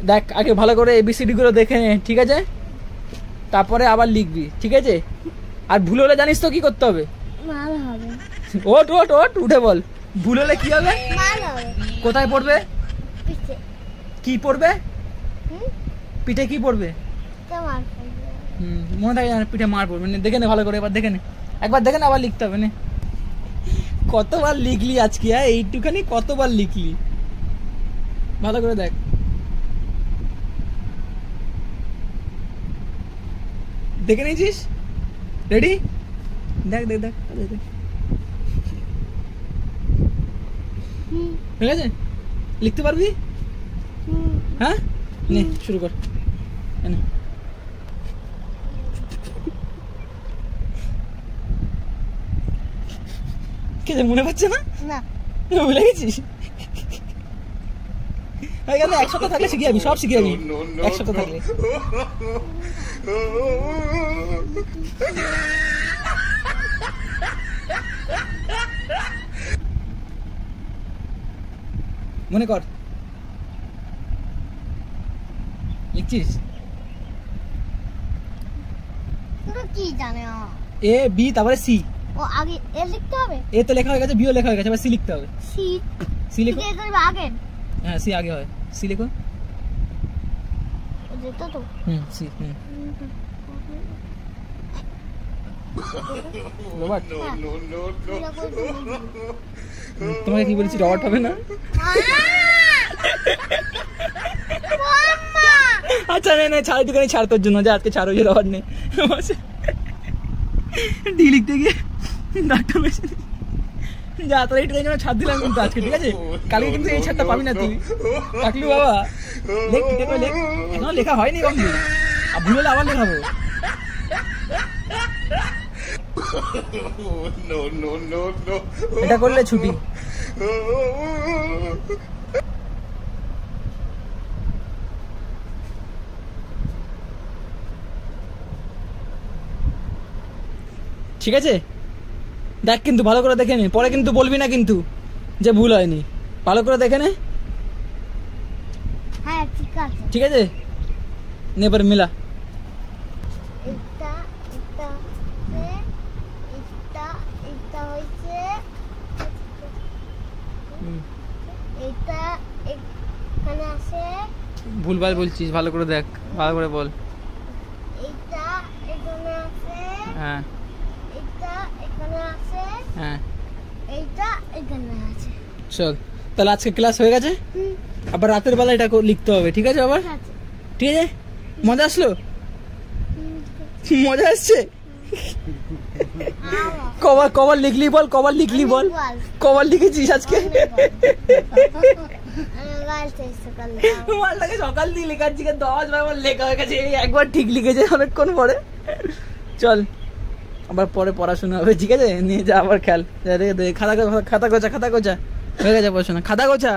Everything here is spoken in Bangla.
দেখ আগে ভালো করে এবিসিডি গুলো দেখে নে, ঠিক আছে? তারপরে আবার লিখবি, ঠিক আছে? আর ভুল হলে জানিস তো কি করতে হবে? ওট ওট ওট উঠে বল, ভুল হলে কি হবে? কোথায় পড়বে? কি পড়বে? পিঠে কি পড়বে? মনে থাকে জানি পিঠে মার পড়বে। দেখে নে ভালো করে, এবার দেখে নে, একবার দেখে নে, আবার লিখতে হবে না। কতবার লিখলি আজকে? হ্যাঁ এইটুখানি কতবার লিখলি, ভালো করে দেখ। দেখে নিয়েছিস? রেডি? দেখ দেখ দেখ দেখ, ঠিক আছে? লিখতে পারবি? হ্যাঁ নে শুরু কর। কে মনে পাচ্ছে না? ভুলে গেছিস? এক সপ্তাহ থাকলে শিখে যাবি, সব শিখে যাবি এক সপ্তাহ থাকলে। মনে কর, লিখছিস? কি জানে এ বি তারপরে সি। ও আগে এ লিখতে হবে? এ তো লেখা হয়ে গেছে, বিও লেখা হয়ে গেছে, এবার সি লিখতে হবে। সি সি লিখো আগে। হ্যাঁ সি আগে হয়, সি লিখো। যেটা তো সি রবার্ট। তোমাকে কি বলেছি, রবার্ট হবে না? আচ্ছা না ছাড়, একটুখানি ছাড় তোর জন্য, যে আজকে ছাড়, ওই রবার্ট নেই। ডি লিখতে গিয়ে ডাক্তার মেশিন যা, তোর এইটুখানি জন্য ছাড় দিলাম কিন্তু আজকে, ঠিক আছে? কালকে কিন্তু এই ছাড়টা পাবি না তুই। থাকলি বাবা, লেখ ঠিক আছে, লেখ। এখনো লেখা হয়নি কমপ্লিট, আর ভুল হলে আবার লেখাবো। এটা করলে ছুটি। ঠিক আছে দেখ, কিন্তু ভালো করে দেখে নে, পরে কিন্তু বলবি না কিন্তু যে ভুল হয়নি। ভালো করে দেখে নে। হ্যাঁ ঠিক আছে, ঠিক আছে? নে এবার মিলা। এটা এটা এটা এটা হইছে, এটা এখানে আছে। ভুলভাল বলছিস, ভালো করে দেখ, ভালো করে বল। এটা এখানে আছে। হ্যাঁ এটা এখানে আছে। হ্যাঁ এইটা এখানে আছে। চল তাহলে আজকে ক্লাস হয়ে গেছে, আবার রাতের বেলা এটা লিখতে হবে, ঠিক আছে? আবার ঠিক আছে? মজা আসলো? মজা আসছে? কবার কবার লিখলি বল, কবার লিখলি বল, কবার লিখেছিস আজকে? মালটাকে সকাল দিয়ে লেখাচ্ছি, 10 বার লেখা হয়ে গেছে, একবার ঠিক লিখেছে অনেকক্ষণ পরে। চল আবার পরে পড়াশোনা হবে, ঠিক আছে? নিয়ে যা আবার খেল, খাতা গোছা, খাতা গোছা হয়ে গেছে পড়াশোনা, খাতা গোছা।